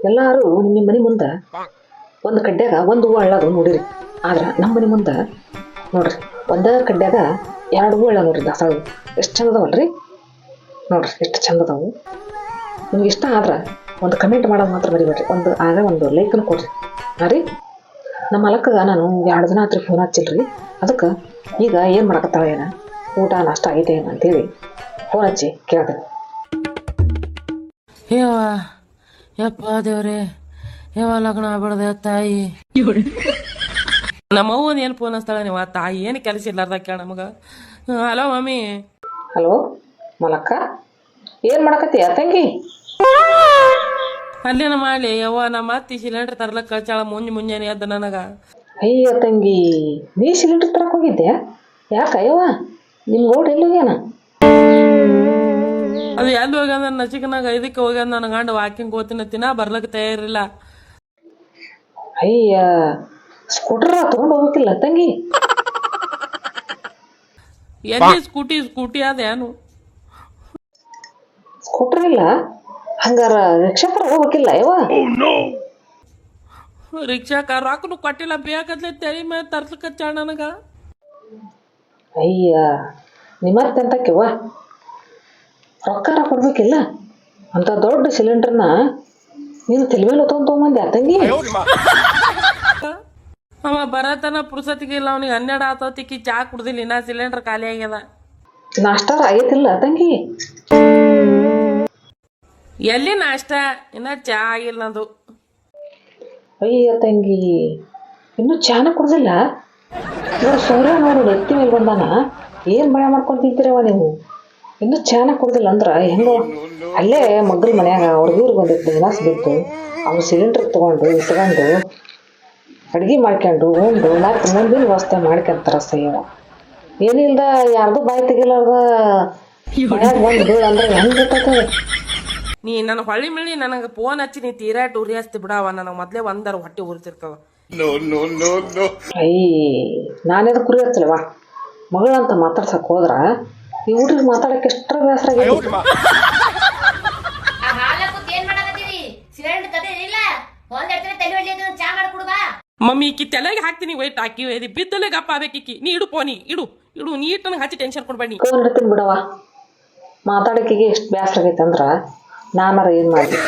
ಎಲ್ಲಾರು ನಿಮ್ಮ ಮನೆ ಮುಂದೆ ಒಂದು ಕಡ್ಡ್ಯಾಗ ಒಂದು ಹೂವು ಅಳ್ಳೋದು ನೋಡಿರಿ. ಆದ್ರೆ ನಮ್ಮ ಮನೆ ಮುಂದೆ ನೋಡ್ರಿ ಒಂದೇ ಕಡ್ಡ್ಯಾಗ 2 ಹೂವು ಅಳ್ಳ ನೋಡ್ರಿ ದಾಸವಾಳ. ಎಷ್ಟು ಚಂದ ಅದಾವಲ್ರಿ ನೋಡ್ರಿ, ಎಷ್ಟು ಚಂದ ಅದಾವು. ನಿಮ್ಗೆ ಇಷ್ಟ ಆದ್ರೆ ಒಂದು ಕಮೆಂಟ್ ಮಾಡೋದು ಮಾತ್ರ ಮರಿಬೇಡ್ರಿ. ಒಂದು ಲೈಕನ್ನು ಕೊಡ್ರಿ. ಹಾಂ ರೀ, ನಮ್ಮ ಮಲಕ್ಕಗ ನಾನು 2 ದಿನ ಆತ್ರಿ ಫೋನ್ ಹಚ್ಚಿಲ್ರಿ. ಅದಕ್ಕೆ ಈಗ ಏನು ಮಾಡಕತ್ತಾಳ ಏನ, ಊಟ ನಾಷ್ಟ ಆಗೈತೆ ಏನು ಅಂತೇಳಿ ಫೋನ್ ಹಚ್ಚಿ ಕೇಳ್ದೆ. ಯಪ್ಪ ದೇವ್ರೆ, ಲಗ್ನ ಆಗ್ಬಿಡ್ದೆ ತಾಯಿ. ನಮ್ಮವ್ವನ ಏನು ಫೋನ್ ಹಚ್ತಾಳ ನೀವು ತಾಯಿ, ಏನು ಕೆಲಸ ಇಲ್ಲಾರ್ದ ಕೇಳ ನಮಗೆ. Hello mummy. ಹಲೋ ಮಲಕ್ಕ, ಏನು ಮಾಡಕತ್ತೀಯ ತಂಗಿ? ಅಲ್ಲೇನ ಮಾಡಲಿ ಯವ್ವ, ನಮ್ಮ ಅತ್ತಿ ಸಿಲಿಂಡರ್ ತರ್ಲಕ್ಕೆ ಕಳ್ಚಾಳ ಮುಂಜಾನೆ ಎದ್ದು ನನಗೆ. ಅಯ್ಯ ತಂಗಿ, ನೀ ಸಿಲಿಂಡರ್ ತರಕ್ಕೆ ಹೋಗಿದ್ದೆ? ಯಾಕಯ್ಯವ, ನಿಮ್ಮ ಗೌಡ ಎಲ್ಲಿ ಹೋಗ್ಯಾನ? ಅದು ಎಲ್ಲಿ ಹೋಗ್ಯದ ನಚಿಕನಾಗ ಇದಕ್ಕೆ ಹೋಗ್ಯದ. ನನ್ನ ಗಂಡ ವಾಕಿಂಗ್ ಹೋಗ್ತೀನತ್ತಿನ ಬರ್ಲಕ್ಕೆ ತಯಾರಿಲ್ಲ. ಅಯ್ಯ, ಸ್ಕೂಟರ್ ತಗೊಂಡು ಹೋಗ್ಬೇಕಿಲ್ಲ ತಂಗಿ? ಎಲ್ಲಿ ಸ್ಕೂಟಿ ಅದೇನು? ಸ್ಕೂಟರ್ ಇಲ್ಲ ಹಂಗಾರ ರಿಕ್ಷಾ ತರ ಹೋಗ್ಬೇಕಿಲ್ಲ ಯವ್ವ? ರಿಕ್ಷಾಕ ರೊಕ್ಕನು ಕೊಟ್ಟಿಲ್ಲ, ಬೇಕಾದ್ಲೆ ತೆರಿ ಮೇಲೆ ತರ್ಸ್ಲಿಕ್ಕೆ ಹಚ್ಚಾಳ ನನಗೆ. ಅಯ್ಯ, ನಿಮ್ಮತ್ತೆ ಅಂತಕ್ಕೆವ್ವ ರೊಕ್ಕಾರ ಕೊಡ್ಬೇಕಿಲ್ಲ? ಅಂತ ದೊಡ್ಡ ಸಿಲಿಂಡರ್ನ ನೀನು ತಲೆ ಮೇಲೆ ತೊಗೊಂಬಂದೆ ತಂಗಿ? ಅವ ಬರತನ ಪುರ್ಸತಿಗೆ ಇಲ್ಲ, ಅವನಿಗೆ 12 ಆತೋತಿಕ್ಕಿ ಚಾ ಕುಡ್ದಿಲ್ಲ, ಇನ್ನ ಸಿಲಿಂಡರ್ ಖಾಲಿ ಆಗ್ಯದ. ನಾಷ್ಟಾರ ಆಗೈತಿಲ್ಲ ತಂಗಿ? ಎಲ್ಲಿ ನಾಷ್ಟ, ಇನ್ನ ಚಾ ಆಗಿಲ್ಲ ನಂದು. ಅಯ್ಯ ತಂಗಿ, ಇನ್ನೂ ಚಾನ ಕುಡ್ದಿಲ್ಲ? ಇವಾಗ ಸೂರ್ಯ ನೋಡು ನೆತ್ತಿ ಮೇಲೆ ಬಂದಾನ, ಏನು ಮಳೆ ಮಾಡ್ಕೊಂಡು ತಿಂತೀರವ ನೀವು? ಇನ್ನೂ ಚಾನ ಕುಡ್ದಿಲ್ಲ ಅಂದ್ರೆ ಹೆಂಗೋ? ಅಲ್ಲೇ ಮಗ್ಗಲ ಮನ್ಯಾಗ ಹುಡುಗರು ಬಂದಿತ್ತು, ವಿನಾಸ್ ಬಿದ್ದು ಅವ್ನು ಸಿಲಿಂಡರ್ ತೊಗೊಂಡು ಇಸ್ಕೊಂಡು ಅಡುಗೆ ಮಾಡ್ಕೊಂಡು ಉಂಡು ಮತ್ತೆ ಮುಂದಿನ ವ್ಯವಸ್ಥೆ ಮಾಡ್ಕೊಂತಾರ ಸಯ್ಯವ. ಏನಿಲ್ದ ಯಾರ್ದು ಬಾಯಿ ತೆಗಿಲಾರ್ದ ಮನ್ಯಾಗ ಬಂದು ಬೀಳು ಅಂದ್ರೆ ಹೆಂಗೆ ಗೊತ್ತಾಗ್ತದೆ? ನೀ ನನ್ನ ಹೊಳ್ಳಿ ಮಿಳಿ ನನಗೆ ಫೋನ್ ಹಚ್ಚಿ ನೀ ತೀರಾ ಉರಿ ಹಚ್ತಿ ಬಿಡವ, ನನಗೆ ಮೊದಲೇ ಒಂದರ ಹೊಟ್ಟೆ ಉರಿತಿರ್ತವ. ಅಯ್ಯ, ನಾನೇದು ಕುರಿ ಹಚ್ಚಲ್ವಾ ಮಗಳಂತ ಮಾತಾಡ್ಸಕ್ ಹೋದ್ರ ಈ ಹುಡ್ರಿಗೆ ಮಾತಾಡಕ್ಕೆ ಎಷ್ಟರ ಬೇಸರ ಆಗೈತಿ. ಮಮ್ಮಿ ಈಕಿ ತಲೆಗೆ ಹಾಕ್ತೀನಿ, ವೈಟ್ ಹಾಕಿ ಒಯ್ದು ಬಿದ್ದಲೆ ಗಪ್ಪ ಆಗ್ಬೇಕಿಕ್ಕಿ. ನೀ ಇಡು ಪೋನಿ, ಇಡು ನೀಟ್ ನನಗೆ ಹಚ್ಚಿ ಟೆನ್ಷನ್ ಕೊಡ್ಬೇಡಿ. ಫೋನ್ ಇಡ್ತೀನಿ ಬಿಡವ, ಮಾತಾಡಕ್ಕಿಗೆ ಎಷ್ಟು ಬೇಸರ ಆಗೈತೆ ಅಂದ್ರೆ ನಾನಾರ ಏನು ಮಾಡ್ಬೇಕು.